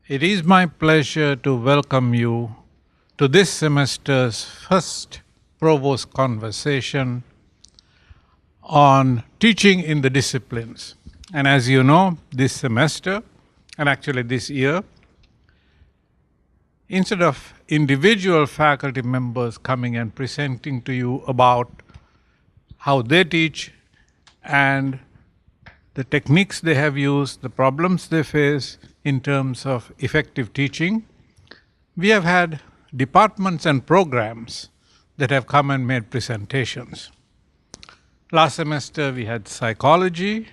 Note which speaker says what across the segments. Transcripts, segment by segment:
Speaker 1: It is my pleasure to welcome you to this semester's first Provost Conversation on teaching in the disciplines. And as you know, this semester, and actually this year, instead of individual faculty members coming and presenting to you about how they teach and the techniques they have used, the problems they face in terms of effective teaching, we have had departments and programs that have come and made presentations. Last semester we had psychology,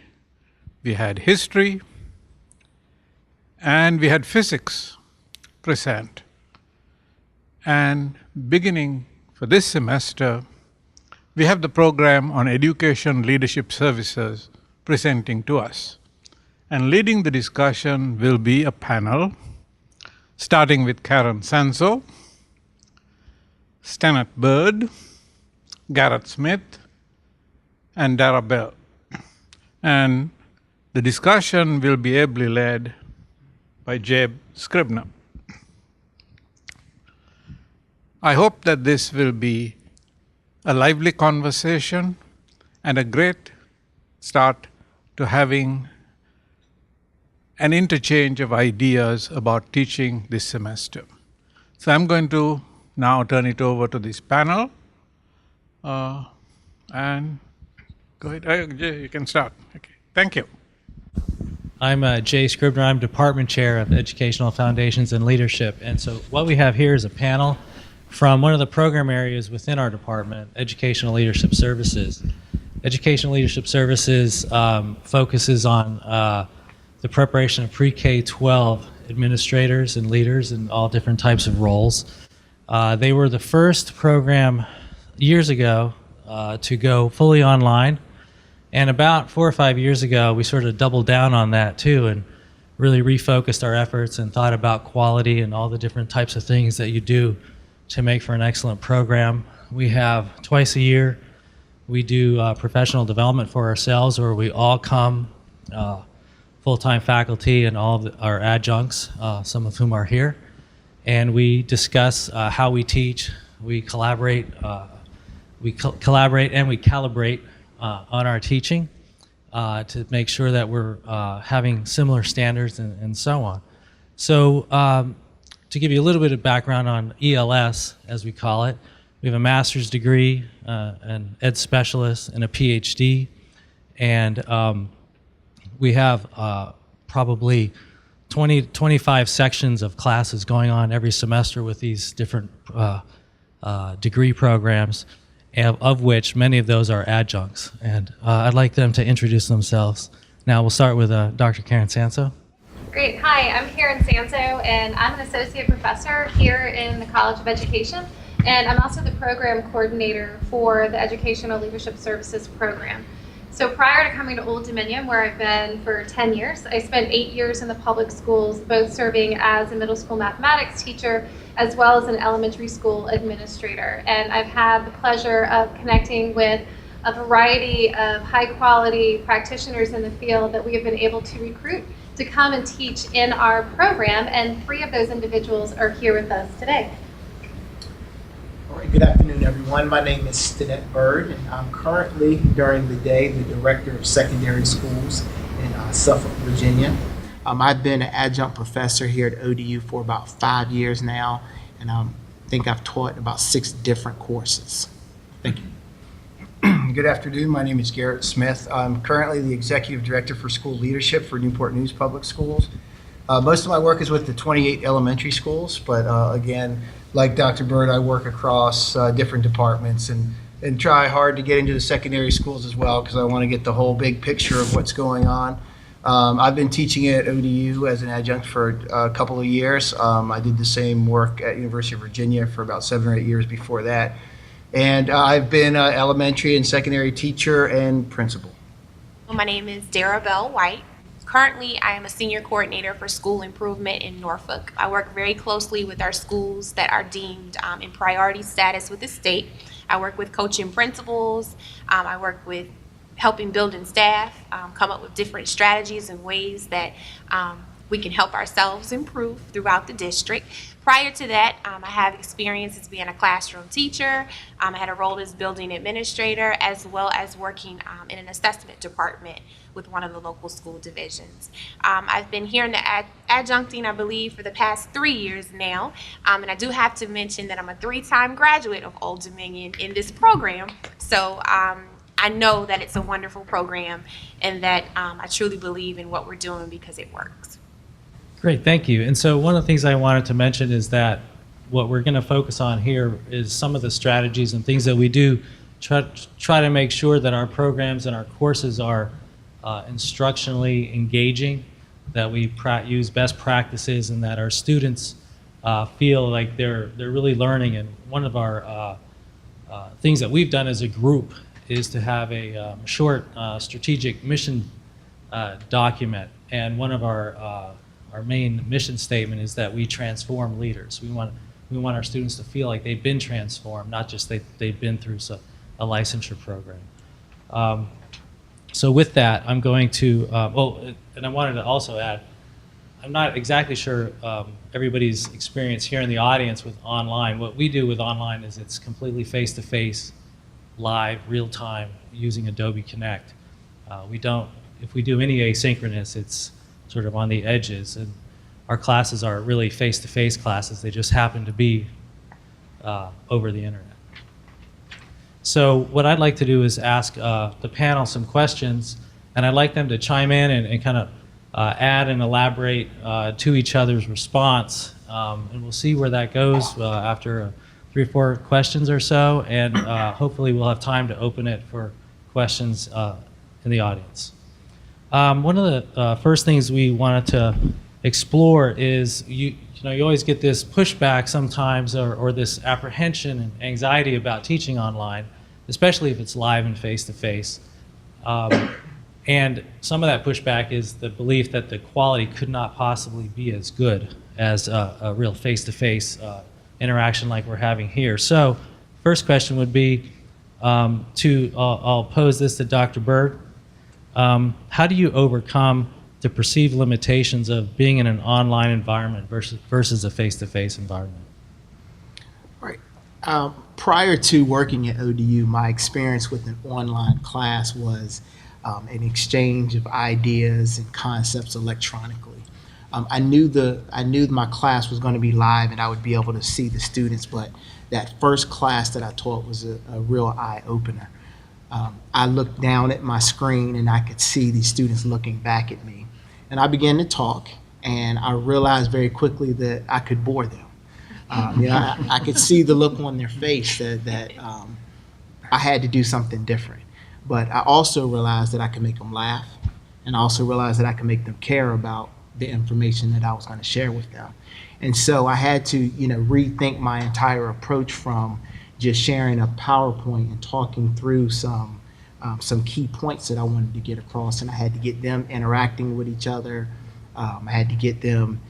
Speaker 1: we had history, and we had physics present. And beginning for this semester, we have the program on education leadership services presenting to us. And leading the discussion will be a panel, starting with Karen Sanso, Stanett Bird, Garrett Smith, and Dara Bell. And the discussion will be ably led by Jabe Scribner. I hope that this will be a lively conversation and a great start to having an interchange of ideas about teaching this semester. So I'm going to now turn it over to this panel. And go ahead, Jay, you can start. Okay, thank you.
Speaker 2: I'm Jay Scribner. I'm Department Chair of Educational Foundations and Leadership. And so what we have here is a panel from one of the program areas within our department, Educational Leadership Services. Educational Leadership Services focuses on the preparation of pre-K-12 administrators and leaders in all different types of roles. They were the first program years ago to go fully online. And about 4 or 5 years ago, we sort of doubled down on that too and really refocused our efforts and thought about quality and all the different types of things that you do to make for an excellent program. We have twice a year, we do professional development for ourselves where we all come, full-time faculty and all of our adjuncts, some of whom are here. And we discuss how we teach, we collaborate, and we calibrate on our teaching to make sure that we're having similar standards and so on. So to give you a little bit of background on ELS, as we call it, we have a master's degree, an ed specialist, and a PhD. And we have probably 25 sections of classes going on every semester with these different degree programs, of which many of those are adjuncts. And I'd like them to introduce themselves. Now we'll start with Dr. Karen Sanso.
Speaker 3: Great. Hi, I'm Karen Sanso, and I'm an associate professor here in the College of Education, and I'm also the program coordinator for the Educational Leadership Services program. So prior to coming to Old Dominion, where I've been for 10 years, I spent 8 years in the public schools, both serving as a middle school mathematics teacher as well as an elementary school administrator. And I've had the pleasure of connecting with a variety of high quality practitioners in the field that we have been able to recruit to come and teach in our program, and 3 of those individuals are here with us today.
Speaker 4: All right, good afternoon, everyone. My name is Stanett Bird, and I'm currently, during the day, the Director of Secondary Schools in Suffolk, Virginia. I've been an adjunct professor here at ODU for about 5 years now, and I think I've taught about 6 different courses. Thank you.
Speaker 5: Good afternoon. My name is Garrett Smith. I'm currently the Executive Director for School Leadership for Newport News Public Schools. Most of my work is with the 28 elementary schools, but again, like Dr. Bird, I work across different departments and try hard to get into the secondary schools as well because I want to get the whole big picture of what's going on. I've been teaching at ODU as an adjunct for a couple of years. I did the same work at University of Virginia for about 7 or 8 years before that. And I've been an elementary and secondary teacher and principal.
Speaker 6: My name is Dara Bell White. Currently, I am a senior coordinator for school improvement in Norfolk. I work very closely with our schools that are deemed in priority status with the state. I work with coaching principals. I work with helping building staff come up with different strategies and ways that we can help ourselves improve throughout the district. Prior to that, I have experience as being a classroom teacher. I had a role as building administrator, as well as working in an assessment department with one of the local school divisions. I've been here in the adjuncting, I believe, for the past 3 years now. And I do have to mention that I'm a 3-time graduate of Old Dominion in this program. So I know that it's a wonderful program and that I truly believe in what we're doing because it works.
Speaker 2: Great, thank you. And so one of the things I wanted to mention is that what we're going to focus on here is some of the strategies and things that we do try to make sure that our programs and our courses are instructionally engaging, that we use best practices, and that our students feel like they're really learning. And one of our things that we've done as a group is to have a short strategic mission document. And one of our main mission statement is that we transform leaders. We want our students to feel like they've been transformed, not just they've been through a licensure program. So with that, I'm going to, and I wanted to also add, I'm not exactly sure everybody's experience here in the audience with online. What we do with online is it's completely face-to-face, live, real-time, using Adobe Connect. If we do any asynchronous, it's sort of on the edges, and our classes are really face-to-face classes. They just happen to be over the internet. So what I'd like to do is ask the panel some questions, and I'd like them to chime in and kind of add and elaborate to each other's response, and we'll see where that goes after 3 or 4 questions or so, and hopefully we'll have time to open it for questions in the audience. One of the first things we wanted to explore is you always get this pushback sometimes, or this apprehension and anxiety about teaching online, especially if it's live and face-to-face. And some of that pushback is the belief that the quality could not possibly be as good as a real face-to-face interaction like we're having here. So first question would be, I'll pose this to Dr. Bird. How do you overcome the perceived limitations of being in an online environment versus a face-to-face environment?
Speaker 4: Right. Prior to working at ODU, my experience with an online class was an exchange of ideas and concepts electronically. I knew my class was going to be live and I would be able to see the students, but that first class that I taught was a real eye-opener. I looked down at my screen and I could see these students looking back at me. And I began to talk, and I realized very quickly that I could bore them. I could see the look on their face that I had to do something different. But I also realized that I could make them laugh, and I also realized that I could make them care about the information that I was going to share with them. And so I had to, rethink my entire approach from just sharing a PowerPoint and talking through some key points that I wanted to get across, and I had to get them interacting with each other. I had to get them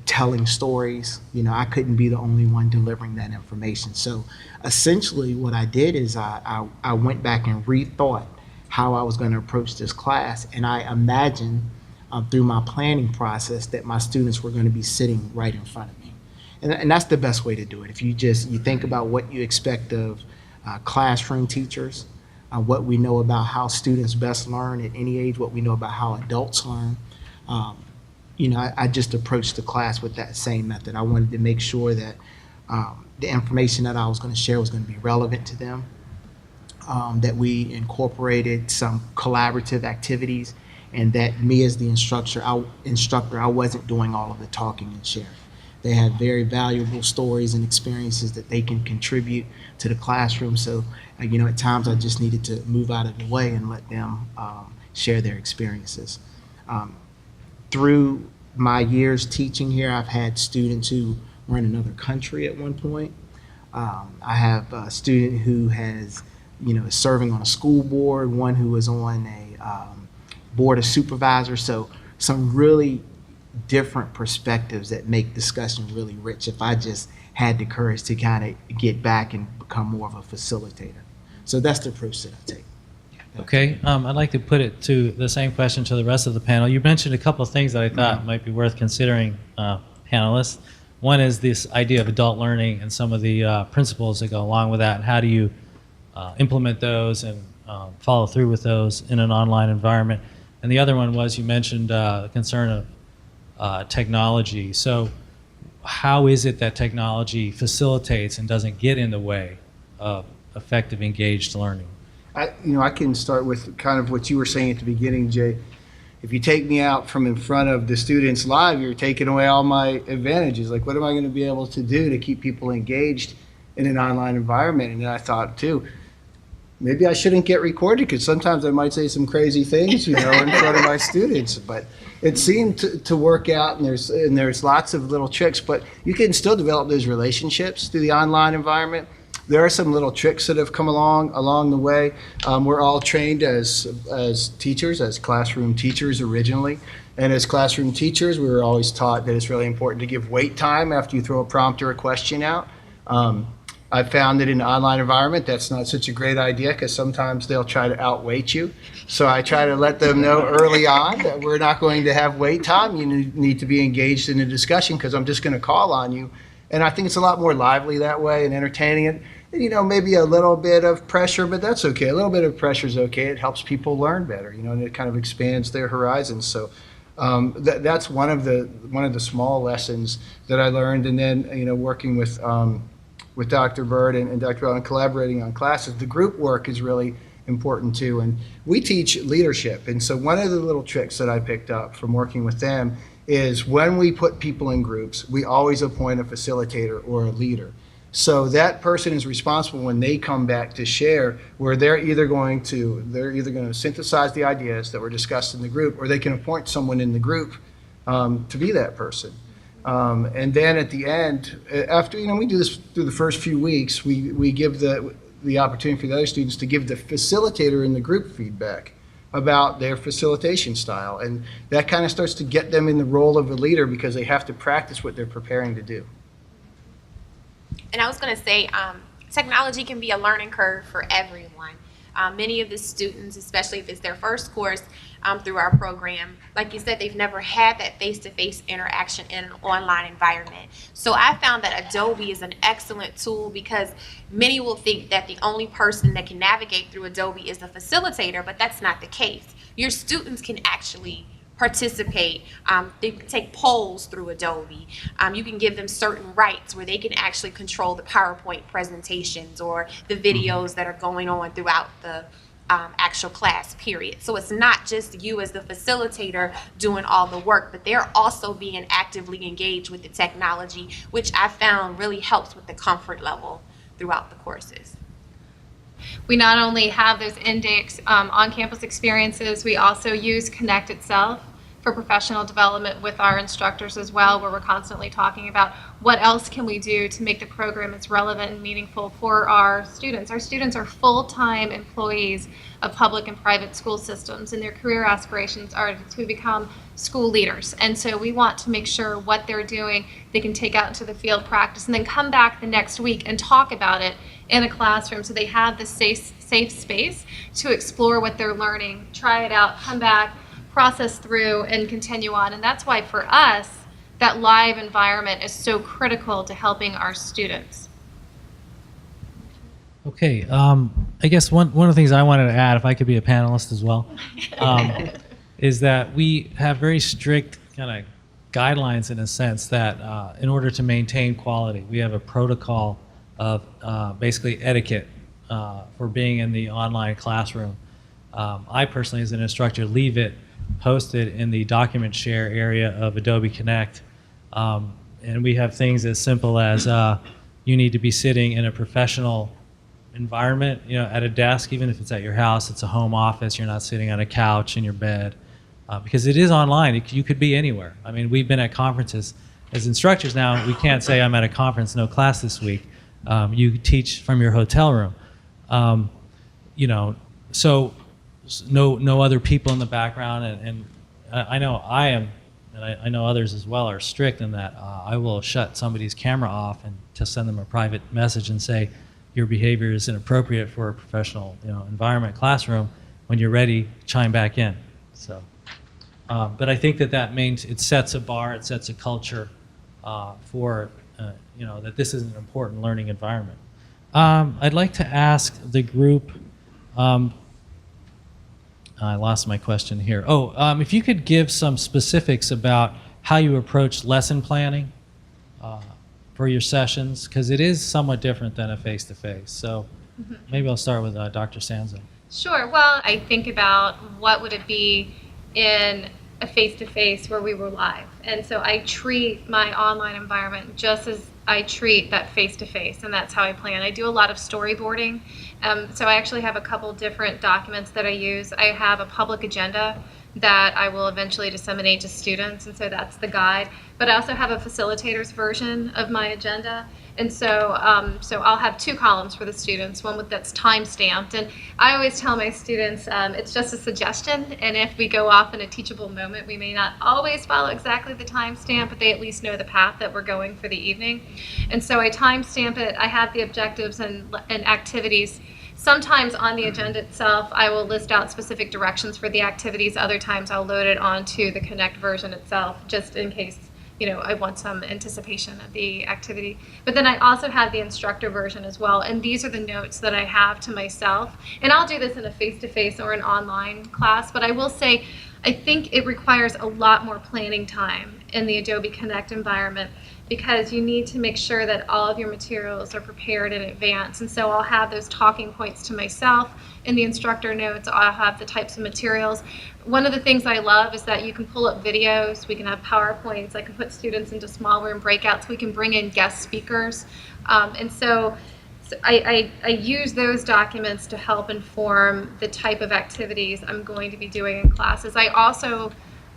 Speaker 4: telling stories. I couldn't be the only one delivering that information. So essentially what I did is I went back and rethought how I was going to approach this class, and I imagined through my planning process that my students were going to be sitting right in front of me. And that's the best way to do it. If you think about what you expect of classroom teachers, what we know about how students best learn at any age, what we know about how adults learn, I just approached the class with that same method. I wanted to make sure that the information that I was going to share was going to be relevant to them, that we incorporated some collaborative activities, and that me as the instructor, I wasn't doing all of the talking and sharing. They have very valuable stories and experiences that they can contribute to the classroom. So, at times I just needed to move out of the way and let them share their experiences. Through my years teaching here, I've had students who were in another country at one point. I have a student who is serving on a school board, one who is on a board of supervisors. So some really different perspectives that make discussion really rich if I just had the courage to kind of get back and become more of a facilitator. So that's the approach that I take.
Speaker 2: Okay, I'd like to put it to the same question to the rest of the panel. You mentioned a couple of things that I thought might be worth considering, panelists. One is this idea of adult learning and some of the principles that go along with that, and how do you implement those and follow through with those in an online environment. And the other one was you mentioned the concern of technology. So how is it that technology facilitates and doesn't get in the way of effective engaged learning?
Speaker 5: I can start with kind of what you were saying at the beginning, Jay. If you take me out from in front of the students live, you're taking away all my advantages. Like, what am I going to be able to do to keep people engaged in an online environment? And then I thought, too, maybe I shouldn't get recorded because sometimes I might say some crazy things, in front of my students. But it seemed to work out, and there's lots of little tricks. But you can still develop those relationships through the online environment. There are some little tricks that have come along the way. We're all trained as teachers, as classroom teachers originally. And as classroom teachers, we were always taught that it's really important to give wait time after you throw a prompt or a question out. I found that in an online environment, that's not such a great idea because sometimes they'll try to outweight you. So I try to let them know early on that we're not going to have wait time. You need to be engaged in a discussion because I'm just going to call on you. And I think it's a lot more lively that way and entertaining. And, maybe a little bit of pressure, but that's okay. A little bit of pressure is okay. It helps people learn better, and it kind of expands their horizons. So that's one of the small lessons that I learned. And then, working with Dr. Bird and Dr. Bell and collaborating on classes, the group work is really important too. And we teach leadership. And so one of the little tricks that I picked up from working with them is when we put people in groups, we always appoint a facilitator or a leader. So that person is responsible when they come back to share, where they're either going to synthesize the ideas that were discussed in the group, or they can appoint someone in the group to be that person. And then at the end, after we do this through the first few weeks, we give the opportunity for the other students to give the facilitator in the group feedback about their facilitation style, and that kind of starts to get them in the role of a leader because they have to practice what they're preparing to do.
Speaker 6: And I was going to say, technology can be a learning curve for everyone. Many of the students, especially if it's their first course through our program, like you said, they've never had that face-to-face interaction in an online environment. So I found that Adobe is an excellent tool because many will think that the only person that can navigate through Adobe is the facilitator, but that's not the case. Your students can actually participate. They can take polls through Adobe. You can give them certain rights where they can actually control the PowerPoint presentations or the videos that are going on throughout the actual class period. So it's not just you as the facilitator doing all the work, but they're also being actively engaged with the technology, which I found really helps with the comfort level throughout the courses.
Speaker 3: We not only have those in-day on-campus experiences, we also use Connect itself for professional development with our instructors as well, where we're constantly talking about what else can we do to make the program as relevant and meaningful for our students. Our students are full-time employees of public and private school systems, and their career aspirations are to become school leaders. And so we want to make sure what they're doing, they can take out into the field practice and then come back the next week and talk about it in a classroom so they have the safe space to explore what they're learning, try it out, come back, process through, and continue on. And that's why for us, that live environment is so critical to helping our students.
Speaker 2: Okay, I guess one of the things I wanted to add, if I could be a panelist as well, is that we have very strict kind of guidelines in a sense that in order to maintain quality, we have a protocol of basically etiquette for being in the online classroom. I personally, as an instructor, leave it posted in the document share area of Adobe Connect. And we have things as simple as you need to be sitting in a professional environment, at a desk, even if it's at your house, it's a home office, you're not sitting on a couch in your bed. Because it is online, you could be anywhere. I mean, we've been at conferences. As instructors now, we can't say I'm at a conference, no class this week. You teach from your hotel room. So no other people in the background, and I know I am, and I know others as well are strict in that I will shut somebody's camera off and to send them a private message and say your behavior is inappropriate for a professional environment, classroom, when you're ready, chime back in. So, but I think that means it sets a bar, it sets a culture for that this is an important learning environment. I'd like to ask the group. I lost my question here. If you could give some specifics about how you approach lesson planning for your sessions, because it is somewhat different than a face-to-face. So maybe I'll start with Dr. Sanzo.
Speaker 3: Sure. Well, I think about what would it be in a face-to-face where we were live. And so I treat my online environment just as I treat that face-to-face, and that's how I plan. I do a lot of storyboarding. So I actually have a couple different documents that I use. I have a public agenda that I will eventually disseminate to students, and so that's the guide. But I also have a facilitator's version of my agenda. And so I'll have two columns for the students, one that's time-stamped. And I always tell my students it's just a suggestion, and if we go off in a teachable moment, we may not always follow exactly the timestamp, but they at least know the path that we're going for the evening. And so I timestamp it. I have the objectives and activities. Sometimes on the agenda itself, I will list out specific directions for the activities. Other times I'll load it onto the Connect version itself, just in case I want some anticipation of the activity. But then I also have the instructor version as well, and these are the notes that I have to myself. And I'll do this in a face-to-face or an online class, but I will say I think it requires a lot more planning time in the Adobe Connect environment, because you need to make sure that all of your materials are prepared in advance. And so I'll have those talking points to myself. In the instructor notes, I'll have the types of materials. One of the things I love is that you can pull up videos, we can have PowerPoints, I can put students into small room breakouts, we can bring in guest speakers. And so I use those documents to help inform the type of activities I'm going to be doing in classes. I also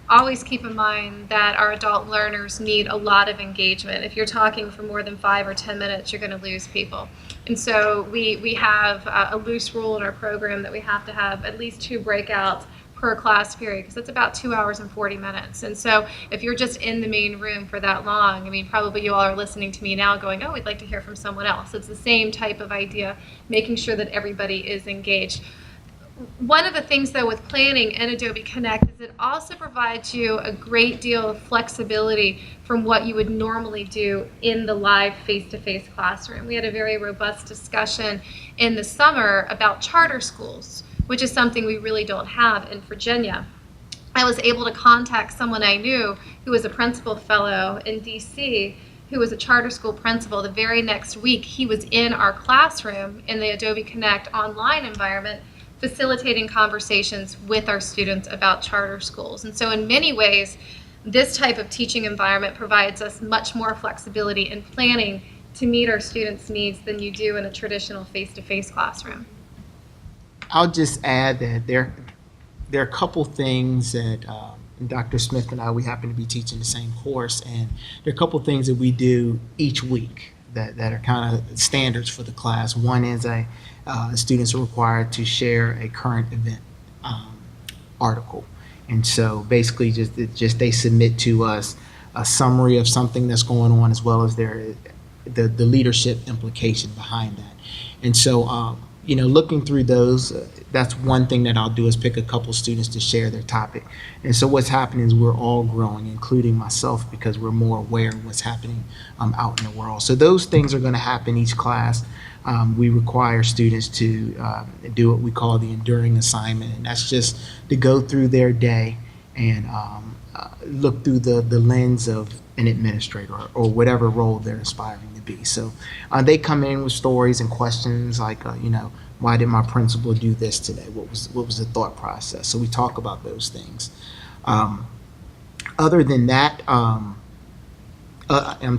Speaker 3: always keep in mind that our adult learners need a lot of engagement. If you're talking for more than 5 or 10 minutes, you're going to lose people. And so we have a loose rule in our program that we have to have at least 2 breakouts per class period, because it's about 2 hours and 40 minutes. And so if you're just in the main room for that long, I mean, probably you all are listening to me now going, oh, we'd like to hear from someone else. It's the same type of idea, making sure that everybody is engaged. One of the things, though, with planning and Adobe Connect is it also provides you a great deal of flexibility from what you would normally do in the live face-to-face classroom. We had a very robust discussion in the summer about charter schools, which is something we really don't have in Virginia. I was able to contact someone I knew who was a principal fellow in DC, who was a charter school principal. The very next week, he was in our classroom in the Adobe Connect online environment, facilitating conversations with our students about charter schools. And so in many ways, this type of teaching environment provides us much more flexibility in planning to meet our students' needs than you do in a traditional face-to-face classroom.
Speaker 4: I'll just add that there are a couple things that Dr. Smith and I, we happen to be teaching the same course, and there are a couple things that we do each week that are kind of standards for the class. One is students are required to share a current event article. And so basically just they submit to us a summary of something that's going on, as well as the leadership implication behind that. And so, looking through those, that's one thing that I'll do is pick a couple students to share their topic. And so what's happening is we're all growing, including myself, because we're more aware of what's happening out in the world. So those things are going to happen each class. We require students to do what we call the enduring assignment, and that's just to go through their day and look through the lens of an administrator or whatever role they're aspiring to be. So they come in with stories and questions like, why did my principal do this today? What was the thought process? So we talk about those things. Other than that, I'm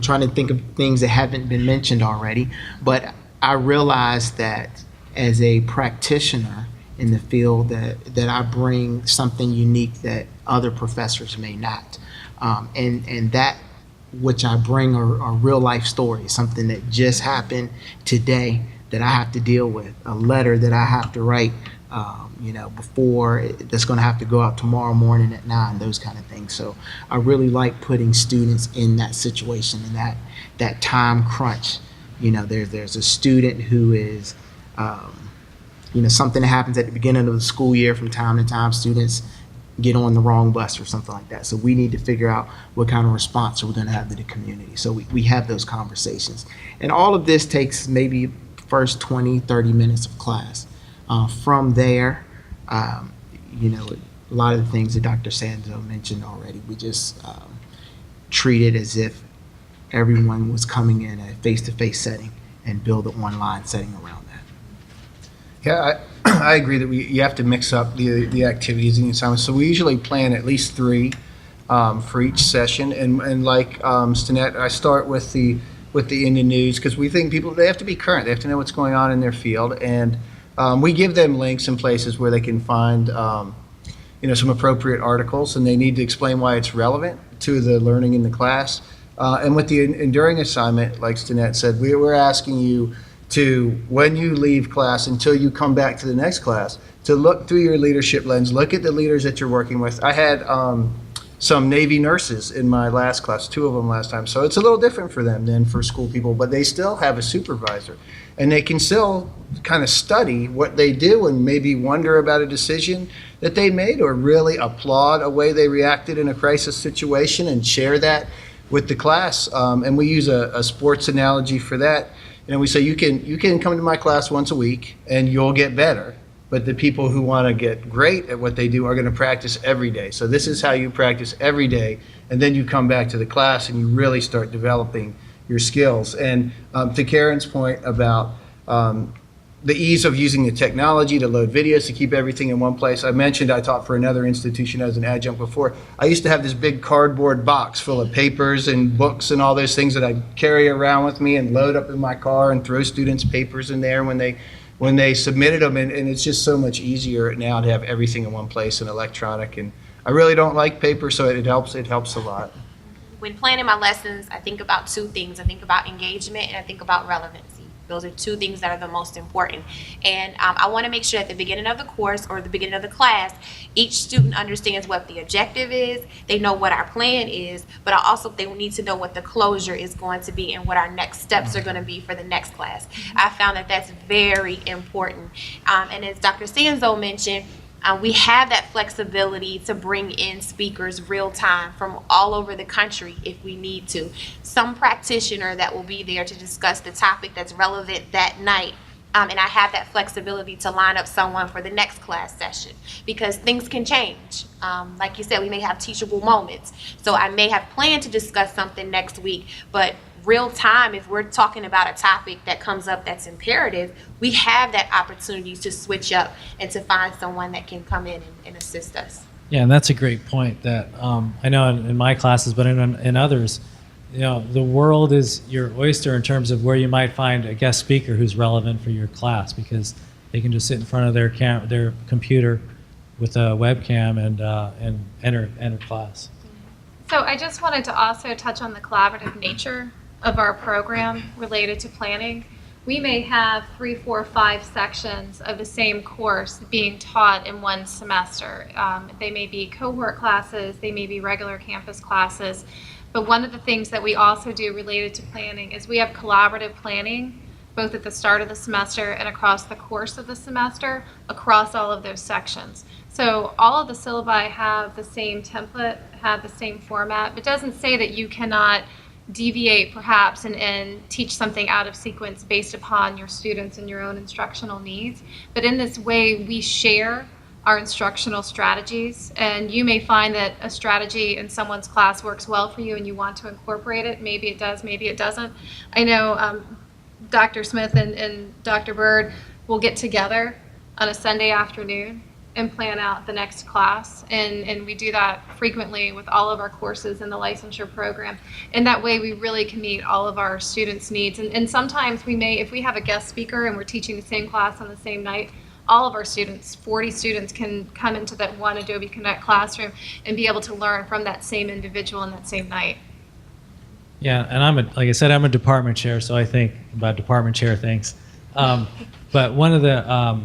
Speaker 4: trying to think of things that haven't been mentioned already, but I realize that as a practitioner in the field that I bring something unique that other professors may not. And that which I bring are real life stories, something that just happened today that I have to deal with, a letter that I have to write, before that's going to have to go out tomorrow morning at 9, those kind of things. So I really like putting students in that situation and that time crunch. There's a student who is something that happens at the beginning of the school year from time to time, students get on the wrong bus or something like that. So we need to figure out what kind of response we're going to have to the community. So we have those conversations. And all of this takes maybe first 20, 30 minutes of class. From there, a lot of the things that Dr. Sanzo mentioned already, we just treat it as if everyone was coming in a face-to-face setting and build an online setting around that.
Speaker 5: Yeah, I agree that you have to mix up the activities and the assignments. So we usually plan at least 3 for each session. And like Stanette, I start with the Indian news because we think they have to be current. They have to know what's going on in their field. And we give them links and places where they can find some appropriate articles, and they need to explain why it's relevant to the learning in the class. And with the enduring assignment, like Stanette said, we're asking you to, when you leave class until you come back to the next class, to look through your leadership lens, look at the leaders that you're working with. I had some Navy nurses in my last class, 2 of them last time. So it's a little different for them than for school people, but they still have a supervisor. And they can still kind of study what they do and maybe wonder about a decision that they made or really applaud a way they reacted in a crisis situation and share that with the class. And we use a sports analogy for that. We say you can come to my class once a week and you'll get better. But the people who want to get great at what they do are going to practice every day. So this is how you practice every day. And then you come back to the class and you really start developing your skills. And to Karen's point about the ease of using the technology to load videos to keep everything in one place. I mentioned I taught for another institution as an adjunct before. I used to have this big cardboard box full of papers and books and all those things that I'd carry around with me and load up in my car and throw students' papers in there when they submitted them. And it's just so much easier now to have everything in one place and electronic. And I really don't like paper, so it helps a lot.
Speaker 6: When planning my lessons, I think about 2 things. I think about engagement and I think about relevancy. Those are 2 things that are the most important. And I want to make sure at the beginning of the course or the beginning of the class, each student understands what the objective is, they know what our plan is, but they need to know what the closure is going to be and what our next steps are going to be for the next class. I found that that's very important. And as Dr. Sanzo mentioned, we have that flexibility to bring in speakers real time from all over the country if we need to. Some practitioner that will be there to discuss the topic that's relevant that night. And I have that flexibility to line up someone for the next class session because things can change. Like you said, we may have teachable moments. So I may have planned to discuss something next week, but real time, if we're talking about a topic that comes up that's imperative, we have that opportunity to switch up and to find someone that can come in and assist us.
Speaker 2: Yeah, and that's a great point that I know in my classes, but in others, the world is your oyster in terms of where you might find a guest speaker who's relevant for your class because they can just sit in front of their computer with a webcam and enter class.
Speaker 3: So I just wanted to also touch on the collaborative nature of our program related to planning. We may have 3, 4, 5 sections of the same course being taught in one semester. They may be cohort classes, they may be regular campus classes, but one of the things that we also do related to planning is we have collaborative planning both at the start of the semester and across the course of the semester across all of those sections. So all of the syllabi have the same template, have the same format, but it doesn't say that you cannot deviate perhaps and teach something out of sequence based upon your students and your own instructional needs. But in this way, we share our instructional strategies, and you may find that a strategy in someone's class works well for you and you want to incorporate it. Maybe it does, maybe it doesn't. I know Dr. Smith and Dr. Bird will get together on a Sunday afternoon and plan out the next class, and we do that frequently with all of our courses in the licensure program. And that way we really can meet all of our students' needs. And sometimes we may, if we have a guest speaker and we're teaching the same class on the same night, all of our students, 40 students, can come into that one Adobe Connect classroom and be able to learn from that same individual on that same night.
Speaker 2: Yeah, and like I said, I'm a department chair, so I think about department chair things. But one of the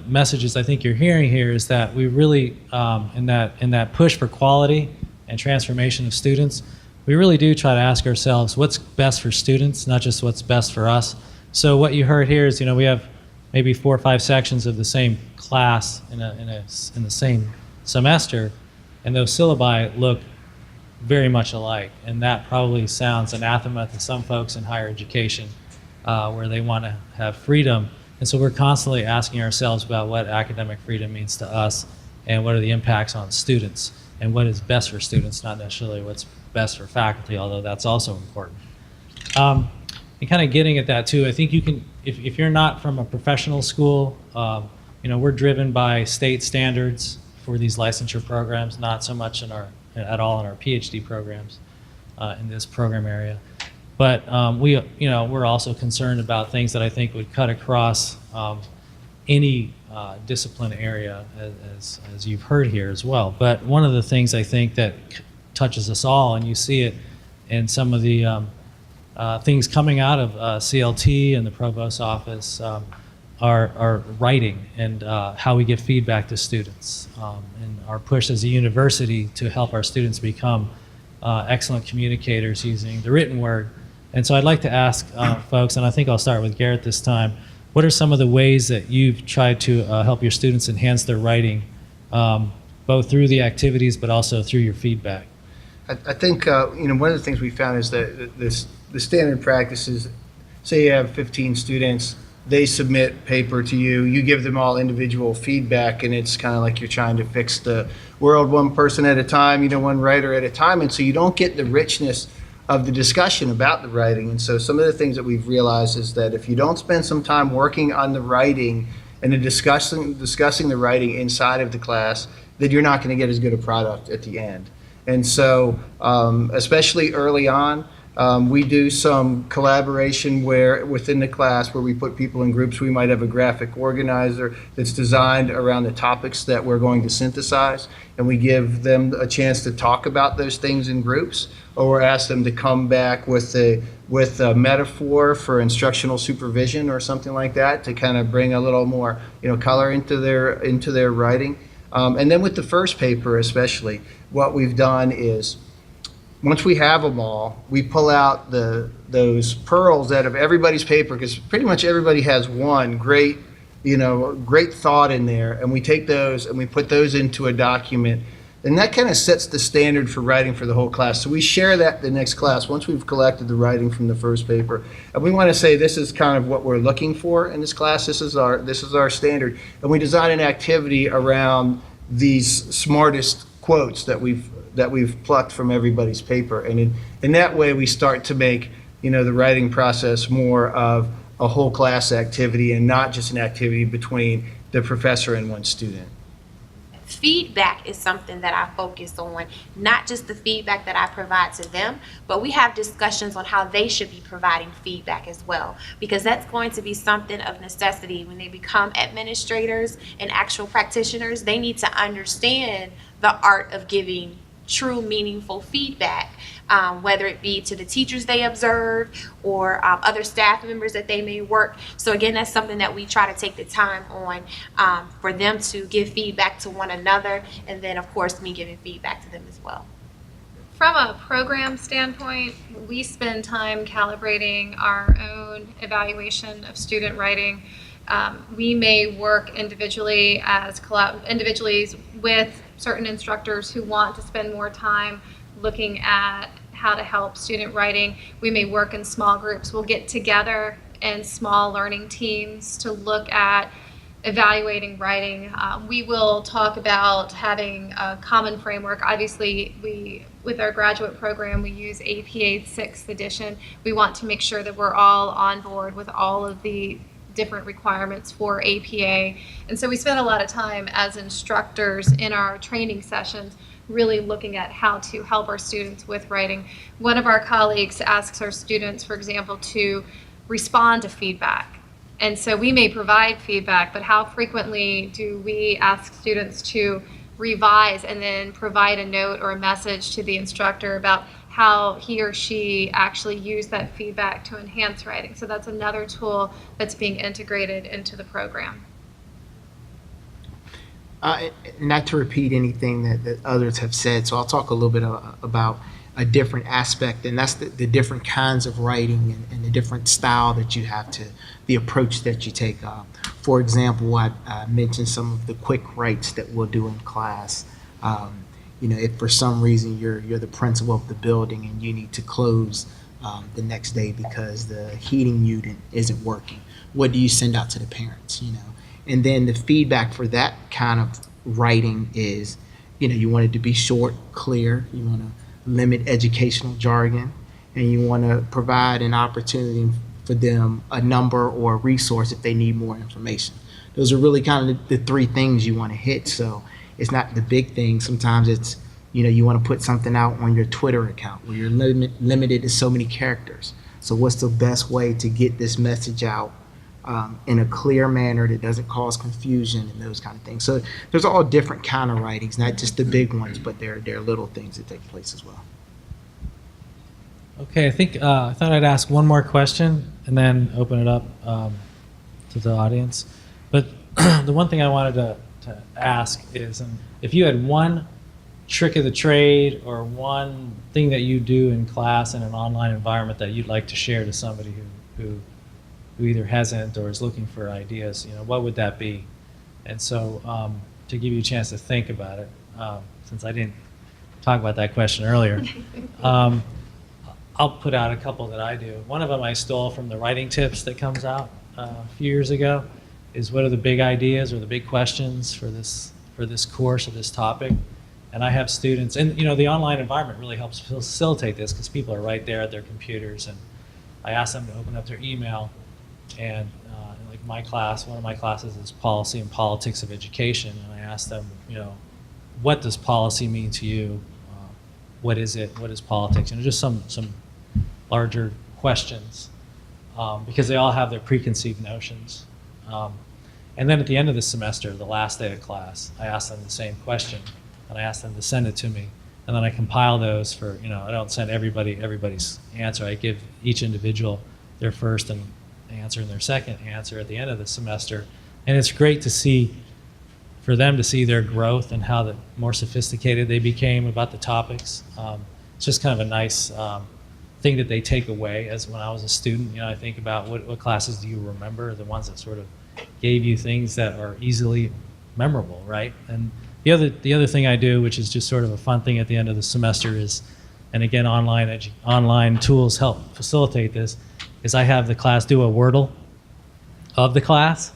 Speaker 2: messages I think you're hearing here is that we really, in that push for quality and transformation of students, we really do try to ask ourselves what's best for students, not just what's best for us. So what you heard here is, we have maybe 4 or 5 sections of the same class in the same semester, and those syllabi look very much alike. And that probably sounds anathema to some folks in higher education, where they want to have freedom. And so we're constantly asking ourselves about what academic freedom means to us, and what are the impacts on students, and what is best for students, not necessarily what's best for faculty, although that's also important. And kind of getting at that too, I think you can, if you're not from a professional school, we're driven by state standards for these licensure programs, not so much at all in our PhD programs in this program area. But we're also concerned about things that I think would cut across any discipline area, as you've heard here as well. But one of the things I think that touches us all, and you see it in some of the things coming out of CLT and the Provost's office, are writing and how we give feedback to students, and our push as a university to help our students become excellent communicators using the written word. And so I'd like to ask folks, and I think I'll start with Garrett this time, what are some of the ways that you've tried to help your students enhance their writing, both through the activities but also through your feedback?
Speaker 5: I think one of the things we found is that the standard practice is, say you have 15 students, they submit paper to you, you give them all individual feedback, and it's kind of like you're trying to fix the world one person at a time, one writer at a time, and so you don't get the richness of the discussion about the writing. And so some of the things that we've realized is that if you don't spend some time working on the writing and discussing the writing inside of the class, then you're not going to get as good a product at the end. And so especially early on, we do some collaboration within the class where we put people in groups. We might have a graphic organizer that's designed around the topics that we're going to synthesize, and we give them a chance to talk about those things in groups, or ask them to come back with a metaphor for instructional supervision or something like that to kind of bring a little more color into their writing. And then with the first paper especially, what we've done is, once we have them all, we pull out those pearls out of everybody's paper, because pretty much everybody has one great thought in there, and we take those and we put those into a document, and that kind of sets the standard for writing for the whole class. So we share that the next class once we've collected the writing from the first paper, and we want to say this is kind of what we're looking for in this class. This is our standard, and we design an activity around these smartest quotes that we've plucked from everybody's paper, and in that way we start to make the writing process more of a whole class activity and not just an activity between the professor and one student.
Speaker 6: Feedback is something that I focus on, not just the feedback that I provide to them, but we have discussions on how they should be providing feedback as well, because that's going to be something of necessity when they become administrators and actual practitioners. They need to understand the art of giving true, meaningful feedback, whether it be to the teachers they observe or other staff members that they may work. So again, that's something that we try to take the time on for them to give feedback to one another, and then of course me giving feedback to them as well.
Speaker 3: From a program standpoint, we spend time calibrating our own evaluation of student writing. We may work individually with certain instructors who want to spend more time looking at how to help student writing. We may work in small groups. We'll get together in small learning teams to look at evaluating writing. We will talk about having a common framework. Obviously, with our graduate program, we use APA 6th edition. We want to make sure that we're all on board with all of the different requirements for APA. And so we spend a lot of time as instructors in our training sessions really looking at how to help our students with writing. One of our colleagues asks our students, for example, to respond to feedback. And so we may provide feedback, but how frequently do we ask students to revise and then provide a note or a message to the instructor about how he or she actually used that feedback to enhance writing? So that's another tool that's being integrated into the program.
Speaker 4: Not to repeat anything that others have said, so I'll talk a little bit about a different aspect, and that's the different kinds of writing and the different style that you have to, the approach that you take. For example, I mentioned some of the quick writes that we'll do in class. If for some reason you're the principal of the building and you need to close the next day because the heating unit isn't working, what do you send out to the parents? And then the feedback for that kind of writing is, you want it to be short, clear. You want to limit educational jargon, and you want to provide an opportunity for them a number or a resource if they need more information. Those are really kind of the three things you want to hit. So it's not the big thing. Sometimes it's, you want to put something out on your Twitter account where you're limited to so many characters. So what's the best way to get this message out in a clear manner that doesn't cause confusion and those kind of things. So there's all different kind of writings, not just the big ones, but there are little things that take place as well.
Speaker 2: Okay, I thought I'd ask one more question and then open it up to the audience. But the one thing I wanted to ask is, if you had one trick of the trade or one thing that you do in class in an online environment that you'd like to share to somebody who either hasn't or is looking for ideas, what would that be? And so to give you a chance to think about it, since I didn't talk about that question earlier, I'll put out a couple that I do. One of them I stole from the writing tips that comes out a few years ago, is what are the big ideas or the big questions for this course or this topic? And I have students, and the online environment really helps facilitate this because people are right there at their computers, and I ask them to open up their email. And like my class, one of my classes is policy and politics of education, and I ask them, what does policy mean to you? What is it? What is politics? Just some larger questions, because they all have their preconceived notions. And then at the end of the semester, the last day of class, I ask them the same question, and I ask them to send it to me, and then I compile those for, I don't send everybody's answer. I give each individual their first and answer and their second answer at the end of the semester. And it's great to see, for them to see their growth and how the more sophisticated they became about the topics. It's just kind of a nice thing that they take away. As when I was a student, I think about what classes do you remember, the ones that sort of gave you things that are easily memorable, right? And the other thing I do, which is just sort of a fun thing at the end of the semester, is, and again, online tools help facilitate this, is I have the class do a Wordle of the class,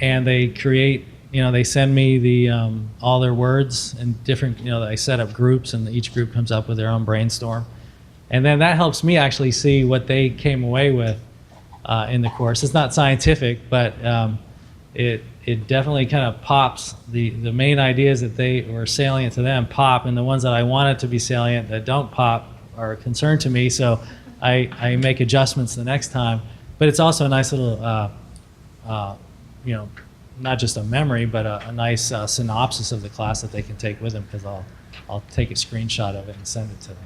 Speaker 2: and they create, they send me the all their words and different, I set up groups, and each group comes up with their own brainstorm. And then that helps me actually see what they came away with in the course. It's not scientific, but it definitely kind of pops the main ideas that they were salient to them pop, and the ones that I wanted to be salient that don't pop are a concern to me. So I make adjustments the next time. But it's also a nice little, not just a memory, but a nice synopsis of the class that they can take with them, because I'll take a screenshot of it and send it to them.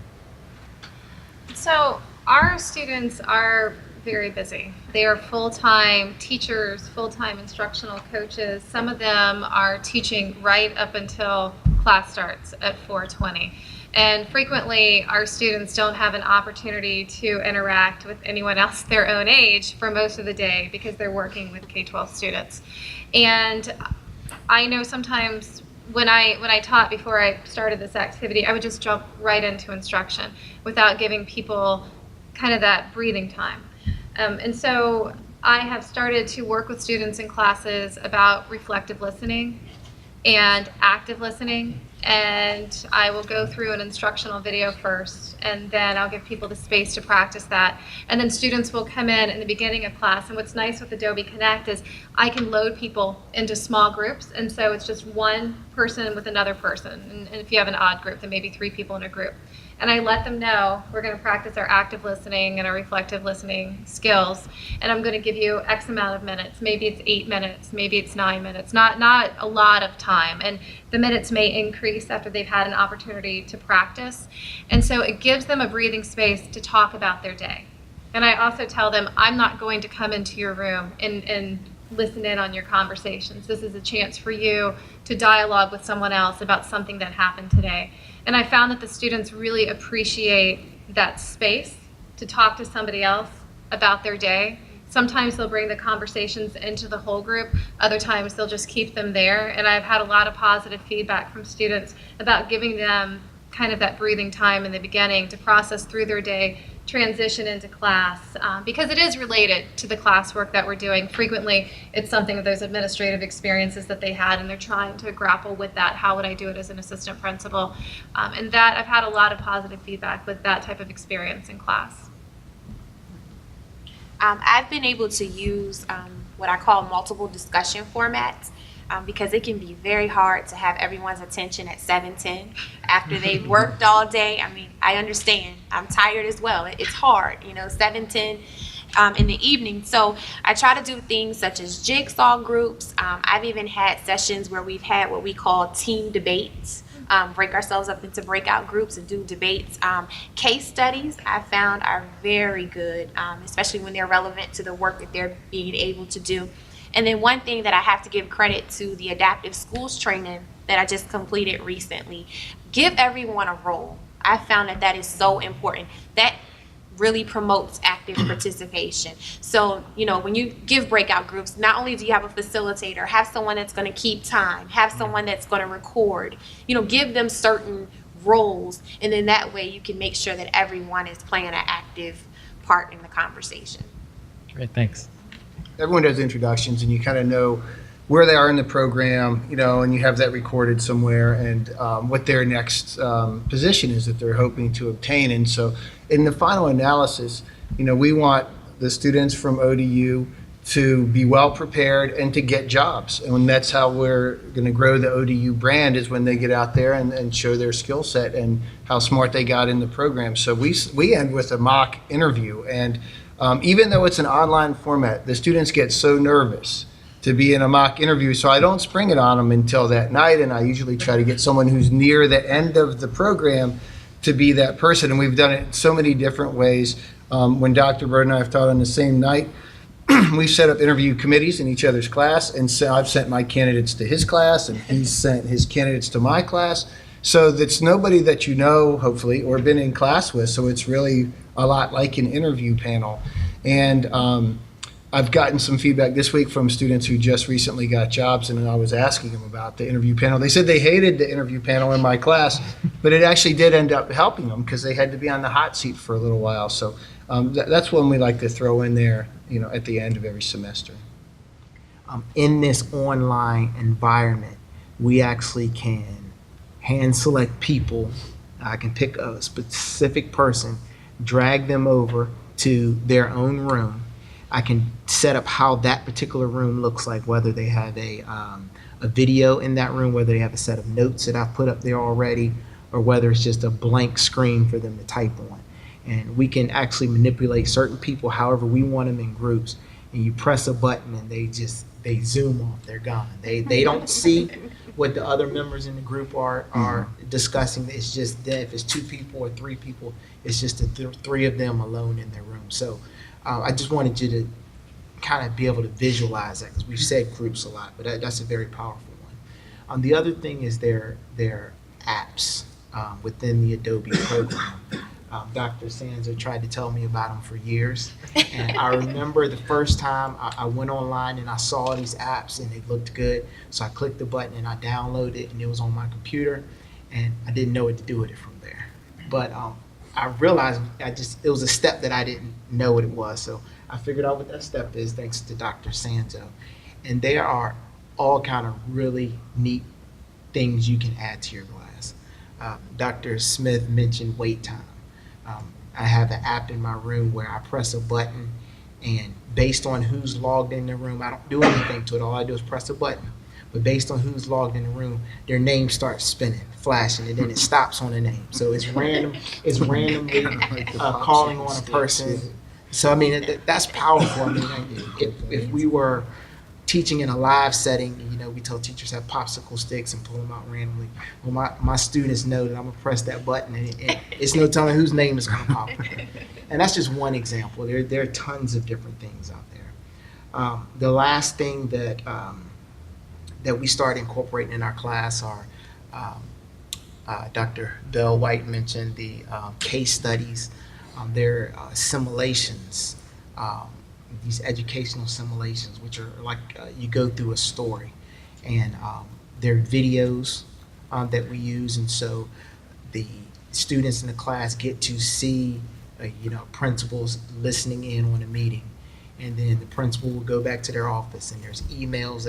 Speaker 3: So our students are very busy. They are full-time teachers, full-time instructional coaches. Some of them are teaching right up until class starts at 4:20. And frequently, our students don't have an opportunity to interact with anyone else their own age for most of the day because they're working with K-12 students. And I know sometimes when I taught before I started this activity, I would just jump right into instruction without giving people kind of that breathing time. And so I have started to work with students in classes about reflective listening and active listening, and I will go through an instructional video first, and then I'll give people the space to practice that. And then students will come in the beginning of class, and what's nice with Adobe Connect is I can load people into small groups, and so it's just one person with another person, and if you have an odd group, then maybe 3 people in a group. And I let them know we're going to practice our active listening and our reflective listening skills, and I'm going to give you X amount of minutes. Maybe it's 8 minutes, maybe it's 9 minutes, not a lot of time. And the minutes may increase after they've had an opportunity to practice. And so it gives them a breathing space to talk about their day. And I also tell them, I'm not going to come into your room and listen in on your conversations. This is a chance for you to dialogue with someone else about something that happened today. And I found that the students really appreciate that space to talk to somebody else about their day. Sometimes they'll bring the conversations into the whole group. Other times they'll just keep them there. And I've had a lot of positive feedback from students about giving them kind of that breathing time in the beginning to process through their day, transition into class, because it is related to the classwork that we're doing. Frequently, it's something of those administrative experiences that they had, and they're trying to grapple with that. How would I do it as an assistant principal? And that I've had a lot of positive feedback with that type of experience in class.
Speaker 6: I've been able to use what I call multiple discussion formats because it can be very hard to have everyone's attention at 7:10 after they've worked all day. I mean, I understand. I'm tired as well. It's hard, 7:10 in the evening. So I try to do things such as jigsaw groups. I've even had sessions where we've had what we call team debates. Break ourselves up into breakout groups and do debates. Case studies I found are very good, especially when they're relevant to the work that they're being able to do. And then one thing that I have to give credit to the adaptive schools training that I just completed recently, give everyone a role. I found that that is so important. That really promotes active participation. So, when you give breakout groups, not only do you have a facilitator, have someone that's going to keep time, have someone that's going to record, give them certain roles, and then that way you can make sure that everyone is playing an active part in the conversation.
Speaker 2: Great, thanks.
Speaker 5: Everyone does introductions, and you kind of know where they are in the program, and you have that recorded somewhere, and what their next position is that they're hoping to obtain. And so in the final analysis, we want the students from ODU to be well prepared and to get jobs. And that's how we're going to grow the ODU brand, is when they get out there and show their skill set and how smart they got in the program. So we end with a mock interview. And even though it's an online format, the students get so nervous to be in a mock interview, so I don't spring it on them until that night, and I usually try to get someone who's near the end of the program to be that person. And we've done it so many different ways. When Dr. Bird and I have taught on the same night, we've set up interview committees in each other's class, and so I've sent my candidates to his class, and he's sent his candidates to my class. So that's nobody that hopefully, or been in class with, so it's really a lot like an interview panel. And I've gotten some feedback this week from students who just recently got jobs, and I was asking them about the interview panel. They said they hated the interview panel in my class, but it actually did end up helping them because they had to be on the hot seat for a little while. So that's one we like to throw in there, at the end of every semester.
Speaker 4: In this online environment, we actually can hand select people. I can pick a specific person, drag them over to their own room. I can set up how that particular room looks like, whether they have a video in that room, whether they have a set of notes that I've put up there already, or whether it's just a blank screen for them to type on. And we can actually manipulate certain people however we want them in groups. And you press a button and they zoom off, they're gone. They don't see what the other members in the group are discussing. It's just that if it's 2 people or 3 people, it's just the 3 of them alone in their room. So I just wanted you to kind of be able to visualize that, because we've said groups a lot, but that's a very powerful one. The other thing is their apps within the Adobe program. Dr. Sanzo tried to tell me about them for years, and I remember the first time I went online and I saw these apps and they looked good, so I clicked the button and I downloaded it, and it was on my computer, and I didn't know what to do with it from there. But I realized it was a step that I didn't know what it was, so I figured out what that step is thanks to Dr. Sanzo. And there are all kind of really neat things you can add to your class. Dr. Smith mentioned wait time. I have an app in my room where I press a button, and based on who's logged in the room, I don't do anything to it. All I do is press a button. But based on who's logged in the room, their name starts spinning, flashing, and then it stops on the name. So it's random. It's randomly calling on a person. So I mean, that's powerful. I mean, if we were teaching in a live setting, we tell teachers have popsicle sticks and pull them out randomly. Well, my students know that I'm gonna press that button, and it's no telling whose name is gonna pop up. And that's just one example. There are tons of different things out there. The last thing that we started incorporating in our class are Dr. Bell White mentioned the case studies. They're simulations, these educational simulations, which are like you go through a story, and they're videos that we use, and so the students in the class get to see, principals listening in on a meeting, and then the principal will go back to their office, and there's emails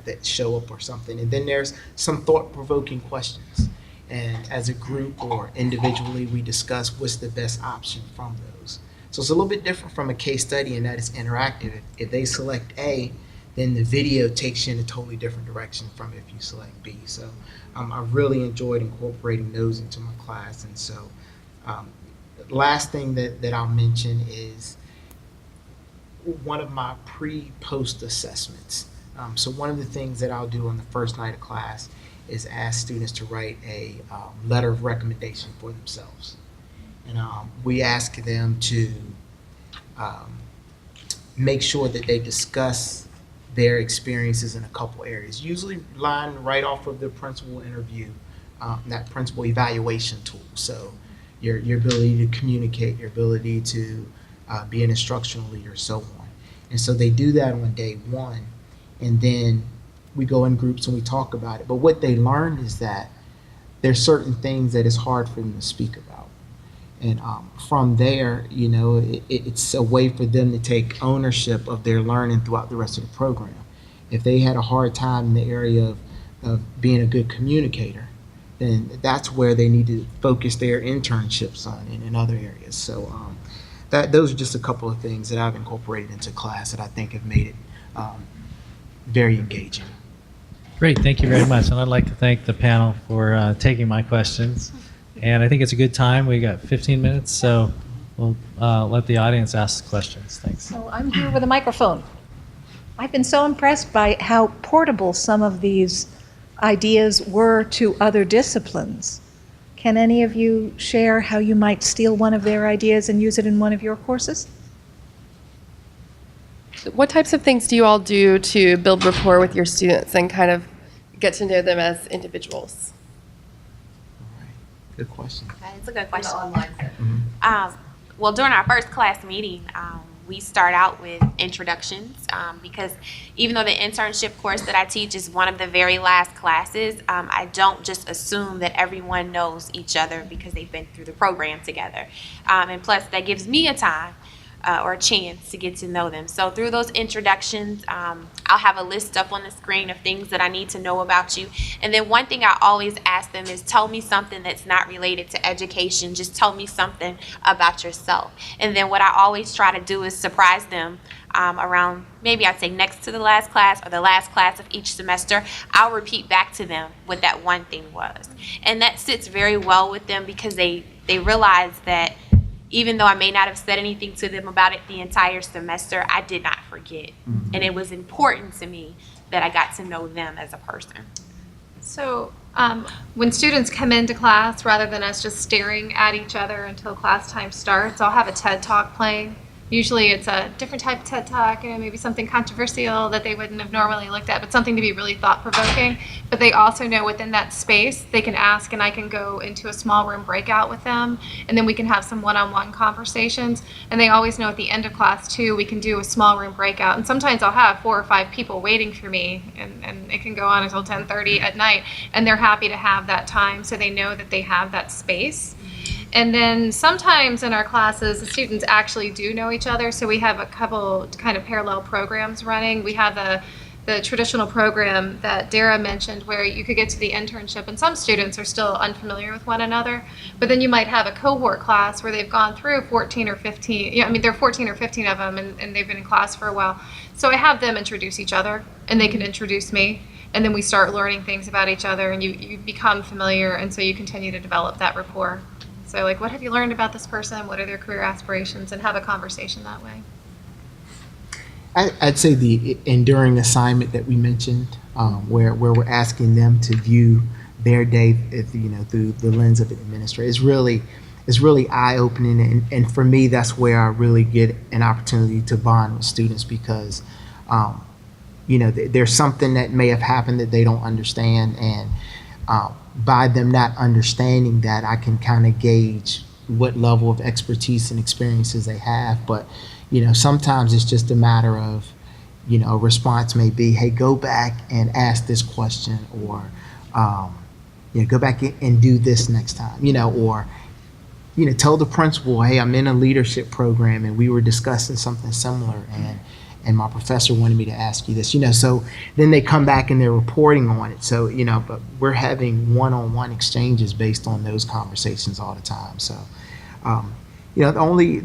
Speaker 4: that show up or something, and then there's some thought-provoking questions. And as a group or individually, we discuss what's the best option from those. So it's a little bit different from a case study in that it's interactive. If they select A, then the video takes you in a totally different direction from if you select B. So I really enjoyed incorporating those into my class. And so last thing that I'll mention is one of my pre-post assessments. So one of the things that I'll do on the first night of class is ask students to write a letter of recommendation for themselves. And we ask them to make sure that they discuss their experiences in a couple areas, usually line right off of the principal interview, that principal evaluation tool. So your ability to communicate, your ability to be an instructional leader, so on. And so they do that on day one, and then we go in groups and we talk about it. But what they learn is that there's certain things that it's hard for them to speak about. And from there, it's a way for them to take ownership of their learning throughout the rest of the program. If they had a hard time in the area of being a good communicator, then that's where they need to focus their internships on and in other areas. So those are just a couple of things that I've incorporated into class that I think have made it very engaging.
Speaker 2: Great, thank you very much. And I'd like to thank the panel for taking my questions. And I think it's a good time. We got 15 minutes, so we'll let the audience ask questions. Thanks.
Speaker 7: So I'm here with a microphone. I've been so impressed by how portable some of these ideas were to other disciplines. Can any of you share how you might steal one of their ideas and use it in one of your courses?
Speaker 8: What types of things do you all do to build rapport with your students and kind of get to know them as individuals?
Speaker 4: All right. Good question.
Speaker 6: It's a good question. Well, during our first class meeting, we start out with introductions because even though the internship course that I teach is one of the very last classes, I don't just assume that everyone knows each other because they've been through the program together. And plus, that gives me a time or a chance to get to know them. So through those introductions, I'll have a list up on the screen of things that I need to know about you. And then one thing I always ask them is, tell me something that's not related to education. Just tell me something about yourself. And then what I always try to do is surprise them around, maybe I'd say next to the last class or the last class of each semester. I'll repeat back to them what that one thing was. And that sits very well with them because they realize that even though I may not have said anything to them about it the entire semester, I did not forget. Mm-hmm. And it was important to me that I got to know them as a person.
Speaker 3: So when students come into class, rather than us just staring at each other until class time starts, I'll have a TED Talk playing. Usually it's a different type of TED Talk, maybe something controversial that they wouldn't have normally looked at, but something to be really thought-provoking. But they also know within that space, they can ask, and I can go into a small room breakout with them, and then we can have some one-on-one conversations. And they always know at the end of class, too, we can do a small room breakout. And sometimes I'll have 4 or 5 people waiting for me, and it can go on until 10:30 at night, and they're happy to have that time, so they know that they have that space. And then sometimes in our classes, the students actually do know each other, so we have a couple kind of parallel programs running. We have the traditional program that Dara mentioned where you could get to the internship, and some students are still unfamiliar with one another. But then you might have a cohort class where they've gone through 14 or 15, there are 14 or 15 of them, and they've been in class for a while. So I have them introduce each other, and they can introduce me. And then we start learning things about each other, and you become familiar, and so you continue to develop that rapport. So what have you learned about this person? What are their career aspirations? And have a conversation that way.
Speaker 4: I'd say the enduring assignment that we mentioned, where we're asking them to view their day, through the lens of an administrator, is really eye-opening. And for me, that's where I really get an opportunity to bond with students because there's something that may have happened that they don't understand, and by them not understanding that, I can kind of gauge what level of expertise and experiences they have. But sometimes it's just a matter of, a response may be, hey, go back and ask this question, or go back and do this next time, or tell the principal, hey, I'm in a leadership program and we were discussing something similar, and my professor wanted me to ask you this, so then they come back and they're reporting on it. So, but we're having one-on-one exchanges based on those conversations all the time. So, the only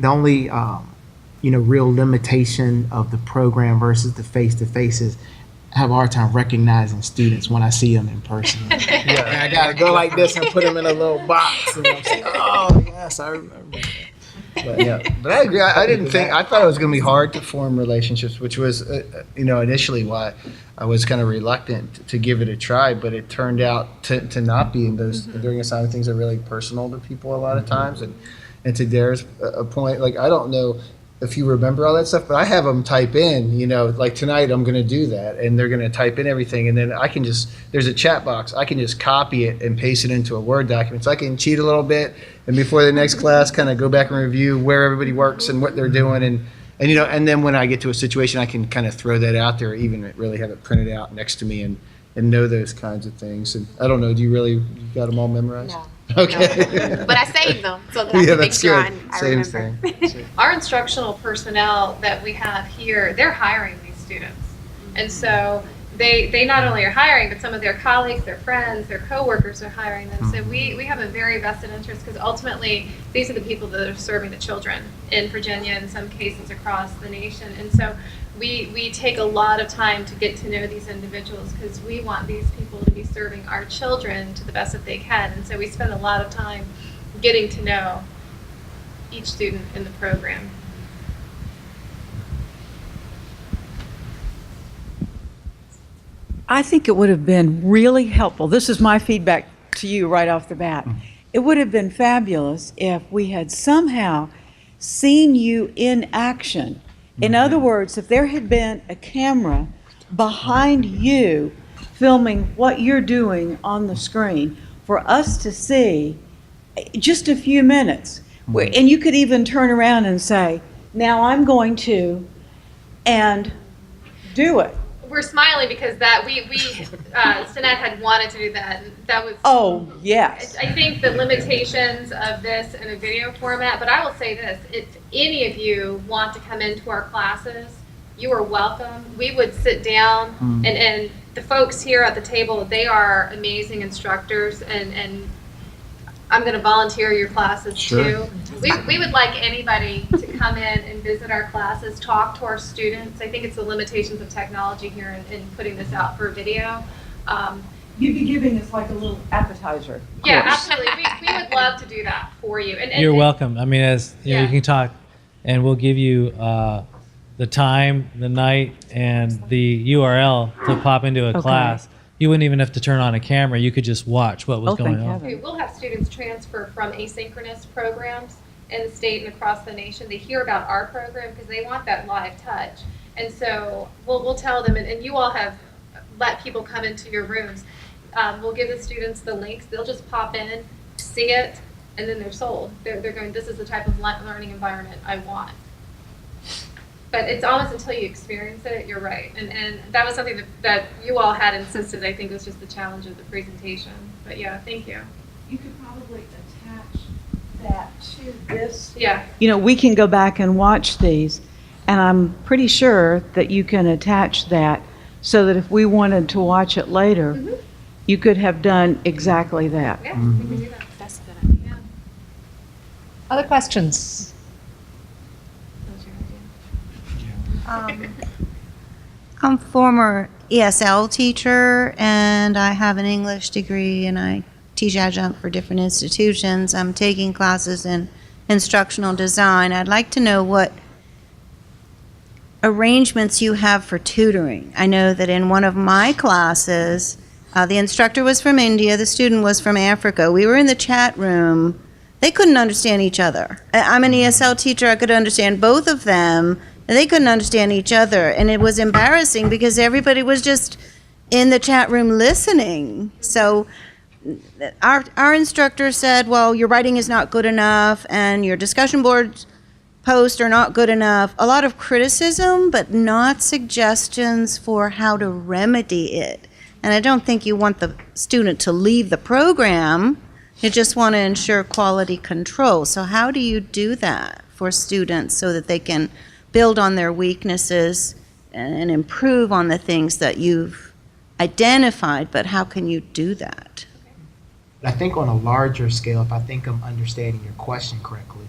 Speaker 4: real limitation of the program versus the face-to-face is I have a hard time recognizing students when I see them in person. Yeah, I gotta go like this and put them in a little box, and I'm saying, oh yes, I remember.
Speaker 5: But I agree. I thought it was going to be hard to form relationships, which was, initially why I was kind of reluctant to give it a try. But it turned out to not be. And those during assignment things are really personal to people a lot of times. And to Dara's point, like, I don't know if you remember all that stuff, but I have them type in, like tonight I'm going to do that, and they're going to type in everything, and then there's a chat box, I can just copy it and paste it into a Word document, so I can cheat a little bit, and before the next class, kind of go back and review where everybody works and what they're doing, and then when I get to a situation, I can kind of throw that out there, or even really have it printed out next to me, and know those kinds of things. And I don't know, you got them all memorized?
Speaker 6: No.
Speaker 5: Okay.
Speaker 6: But I saved them so that I can make
Speaker 5: that's
Speaker 6: sure
Speaker 5: good.
Speaker 6: I
Speaker 5: Same
Speaker 6: remember.
Speaker 5: thing.
Speaker 3: Our instructional personnel that we have here, they're hiring these students. And so they not only are hiring, but some of their colleagues, their friends, their coworkers are hiring them. So we have a very vested interest, because ultimately these are the people that are serving the children in Virginia, in some cases across the nation. And so we take a lot of time to get to know these individuals, because we want these people to be serving our children to the best that they can. And so we spend a lot of time getting to know each student in the program.
Speaker 9: I think it would have been really helpful. This is my feedback to you right off the bat. It would have been fabulous if we had somehow seen you in action. In other words, if there had been a camera behind you filming what you're doing on the screen for us to see just a few minutes. And you could even turn around and say, now I'm going to, and do it.
Speaker 3: We're smiling because that we Sinette had wanted to do that. That was,
Speaker 9: Oh, yes.
Speaker 3: I think, the limitations of this in a video format. But I will say this: if any of you want to come into our classes, you are welcome. We would sit down, and the folks here at the table, they are amazing instructors, and I'm going to volunteer your classes too. We would like anybody to come in and visit our classes, talk to our students. I think it's the limitations of technology here in putting this out for video.
Speaker 9: You'd be giving us like a little appetizer.
Speaker 3: Yeah, absolutely. We would love to do that for you. And
Speaker 2: You're welcome. I mean, as you know,
Speaker 3: Yeah.
Speaker 2: you can talk, and we'll give you the time, the night, and the URL to pop into a
Speaker 9: Okay.
Speaker 2: class. You wouldn't even have to turn on a camera. You could just watch what was
Speaker 9: Oh,
Speaker 2: going
Speaker 9: thank
Speaker 2: on.
Speaker 9: heaven.
Speaker 3: We'll have students transfer from asynchronous programs in the state and across the nation. They hear about our program because they want that live touch. And so we'll tell them, and you all have let people come into your rooms. We'll give the students the links. They'll just pop in, see it, and then they're sold. They're going, this is the type of learning environment I want. But it's almost until you experience it, you're right. And that was something that you all had insisted, I think, was just the challenge of the presentation. But yeah, thank you.
Speaker 9: You could probably attach that to this.
Speaker 3: Yeah.
Speaker 9: You know, we can go back and watch these, and I'm pretty sure that you can attach that so that if we wanted to watch it later, you could have done exactly that.
Speaker 3: Yeah, we can do that.
Speaker 6: That's a good idea.
Speaker 3: Yeah.
Speaker 7: Other questions?
Speaker 3: That was your idea.
Speaker 10: I'm former ESL teacher, and I have an English degree, and I teach adjunct for different institutions. I'm taking classes in instructional design. I'd like to know what arrangements you have for tutoring. I know that in one of my classes, the instructor was from India, the student was from Africa. We were in the chat room. They couldn't understand each other. I'm an ESL teacher. I could understand both of them and they couldn't understand each other. And it was embarrassing because everybody was just in the chat room listening. So our instructor said, well, your writing is not good enough and your discussion board posts are not good enough. A lot of criticism, but not suggestions for how to remedy it. And I don't think you want the student to leave the program. You just want to ensure quality control. So how do you do that for students so that they can build on their weaknesses and improve on the things that you've identified, but how can you do that?
Speaker 4: I think on a larger scale, if I think I'm understanding your question correctly,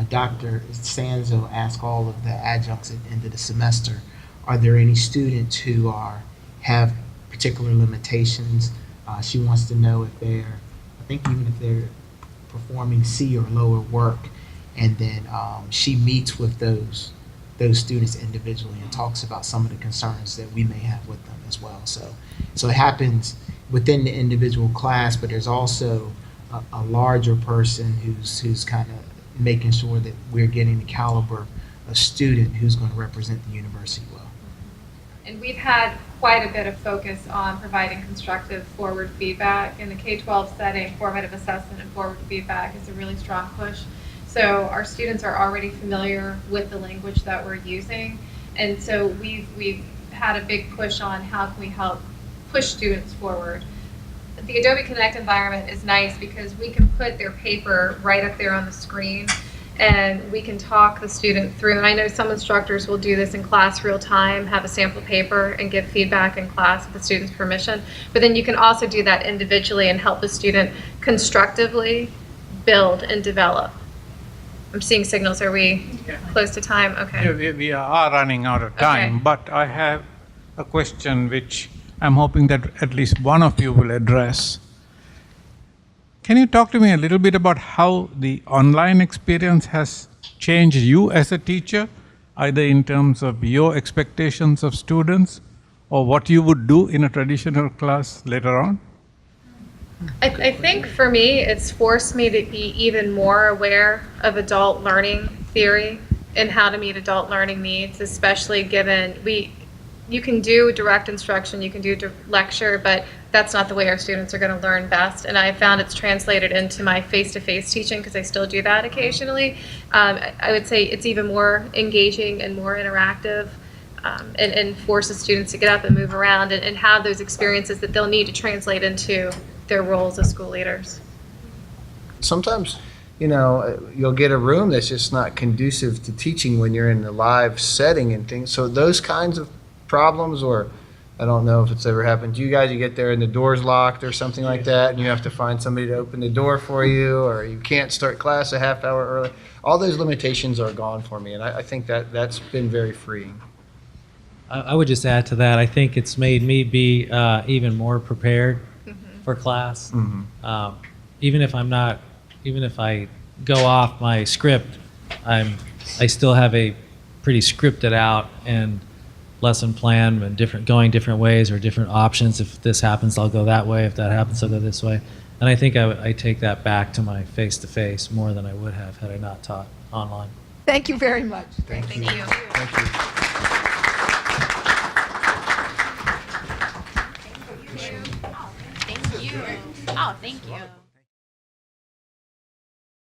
Speaker 4: Dr. Sanzo asked all of the adjuncts at the end of the semester, are there any students who have particular limitations? She wants to know if I think even if they're performing C or lower work, and then she meets with those students individually and talks about some of the concerns that we may have with them as well. So it happens within the individual class, but there's also a larger person who's kind of making sure that we're getting the caliber of student who's going to represent the university well.
Speaker 3: And we've had quite a bit of focus on providing constructive forward feedback. In the K-12 setting, formative assessment and forward feedback is a really strong push. So our students are already familiar with the language that we're using. And so we've had a big push on how can we help push students forward. The Adobe Connect environment is nice because we can put their paper right up there on the screen and we can talk the student through. And I know some instructors will do this in class real time, have a sample paper and give feedback in class with the student's permission. But then you can also do that individually and help the student constructively build and develop. I'm seeing signals. Are we close to time? Okay.
Speaker 1: Yeah, we are running out of time,
Speaker 3: Okay.
Speaker 1: but I have a question which I'm hoping that at least one of you will address. Can you talk to me a little bit about how the online experience has changed you as a teacher, either in terms of your expectations of students or what you would do in a traditional class later on?
Speaker 3: I think for me, it's forced me to be even more aware of adult learning theory and how to meet adult learning needs, especially given you can do direct instruction, you can do lecture, but that's not the way our students are going to learn best. And I found it's translated into my face-to-face teaching because I still do that occasionally. I would say it's even more engaging and more interactive and forces students to get up and move around and have those experiences that they'll need to translate into their roles as school leaders.
Speaker 5: Sometimes, you'll get a room that's just not conducive to teaching when you're in the live setting and things. So those kinds of problems, or I don't know if it's ever happened to you guys, you get there and the door's locked or something like that, and you have to find somebody to open the door for you, or you can't start class a half hour early. All those limitations are gone for me, and I think that's been very freeing.
Speaker 2: I would just add to that, I think it's made me be even more prepared for class. Even if I go off my script, I still have a pretty scripted out and lesson plan and going different ways or different options. If this happens, I'll go that way. If that happens, I'll go this way. And I think I take that back to my face-to-face more than I would have had I not taught online.
Speaker 7: Thank you very much.
Speaker 5: Thank you.
Speaker 6: Thank you.
Speaker 5: Thank you.
Speaker 6: Thank you. Oh, thank you.